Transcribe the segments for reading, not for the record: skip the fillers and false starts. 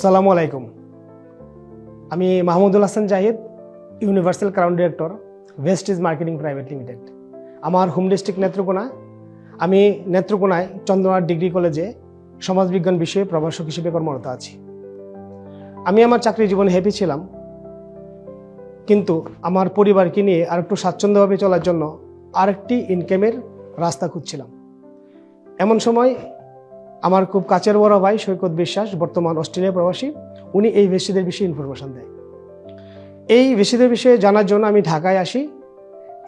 আসসালামু আলাইকুম। আমি Mahmudul Hasan Zahid, universal crown director, Vestige marketing private limited. আমার হোম ডিস্ট্রিক্ট নেত্রকোনা। আমি নেত্রকোনায় চন্দ্রনাথ ডিগ্রি কলেজে সমাজবিজ্ঞান বিষয়ে প্রভাষক হিসেবে কর্মরত আছি। আমি আমার চাকরি জীবনে হ্যাপি ছিলাম, কিন্তু আমার পরিবারকে নিয়ে আরেকটু স্বাচ্ছন্দ্যভাবে চলার জন্য আরেকটি ইনকামের রাস্তা খুঁজছিলাম। এমন সময় আমার খুব কাছের বড় ভাই সৈকত বিশ্বাস, বর্তমান অস্ট্রেলিয়া প্রবাসী, উনি এই ভেস্টিজের বিষয়ে ইনফরমেশন দেয়। এই ভেস্টিজের বিষয়ে জানার জন্য আমি ঢাকায় আসি।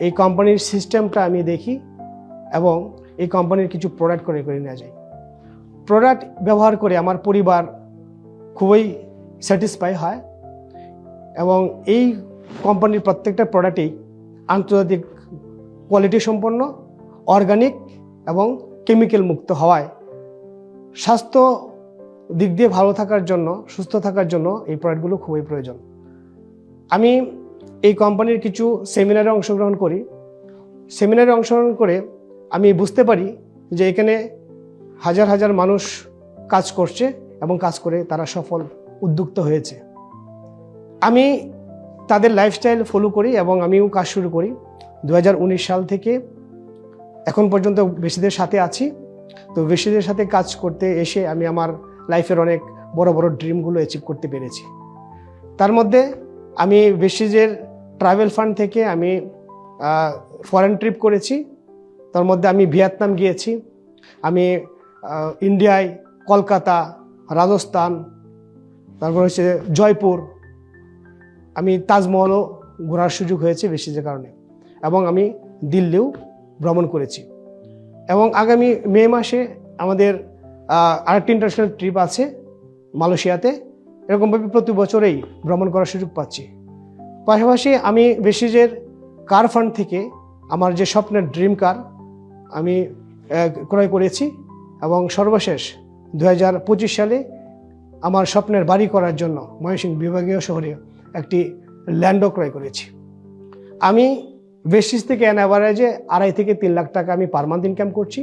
এই কোম্পানির সিস্টেমটা আমি দেখি এবং এই কোম্পানির কিছু প্রোডাক্ট করে নিয়ে যাই। প্রোডাক্ট ব্যবহার করে আমার পরিবার খুবই স্যাটিসফাই হয় এবং এই কোম্পানির প্রত্যেকটা প্রোডাক্টেই আন্তর্জাতিক কোয়ালিটি সম্পন্ন, অর্গানিক এবং কেমিক্যাল মুক্ত হওয়ায় স্বাস্থ্য দিক দিয়ে ভালো থাকার জন্য, সুস্থ থাকার জন্য এই প্রোডাক্টগুলো খুবই প্রয়োজন। আমি এই কোম্পানির কিছু সেমিনারে অংশগ্রহণ করি। সেমিনারে অংশগ্রহণ করে আমি বুঝতে পারি যে এখানে হাজার হাজার মানুষ কাজ করছে এবং কাজ করে তারা সফল উদ্যুক্ত হয়েছে। আমি তাদের লাইফস্টাইল ফলো করি এবং আমিও কাজ শুরু করি। 2019 সাল থেকে এখন পর্যন্ত ভেস্টিজের সাথে আছি। তো ভেস্টিজের সাথে কাজ করতে এসে আমি আমার লাইফের অনেক বড় বড় ড্রিমগুলো অ্যাচিভ করতে পেরেছি। তার মধ্যে আমি ভেস্টিজের ট্রাভেল ফান্ড থেকে আমি ফরেন ট্রিপ করেছি। তার মধ্যে আমি ভিয়েতনাম গিয়েছি, আমি ইন্ডিয়ায় কলকাতা, রাজস্থান, তারপর হচ্ছে জয়পুর, আমি তাজমহলও ঘোরার সুযোগ হয়েছে ভেস্টিজের কারণে, এবং আমি দিল্লিও ভ্রমণ করেছি। এবং আগামী মে মাসে আমাদের আরেকটি ইন্টারন্যাশনাল ট্রিপ আছে মালয়েশিয়াতে। এরকমভাবে প্রতি বছরেই ভ্রমণ করার সুযোগ পাচ্ছি। পাশাপাশি আমি ভেস্টিজের কার ফান্ড থেকে আমার যে স্বপ্নের ড্রিম কার আমি ক্রয় করেছি এবং সর্বশেষ 2025 সালে আমার স্বপ্নের বাড়ি করার জন্য ময়মনসিংহ বিভাগীয় শহরে একটি ল্যান্ডও ক্রয় করেছি। আমি ভেস্টিজ থেকে অ্যান অ্যাভারেজে 2.5 থেকে 3 লাখ টাকা আমি পার মান্থ ইনকাম করছি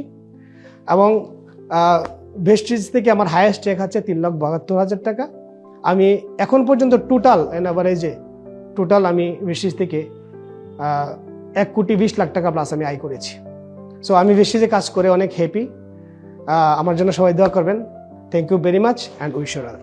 এবং ভেস্টিজ থেকে আমার হায়েস্ট চেক আছে 3,72,000 টাকা। আমি এখন পর্যন্ত টোটাল অ্যান অ্যাভারেজে আমি ভেস্টিজ থেকে 1,20,00,000 টাকা প্লাস আমি আয় করেছি। সো আমি ভেস্টিজে কাজ করে অনেক হ্যাপি। আমার জন্য সবাই দোয়া করবেন। Thank you very much and wish you all.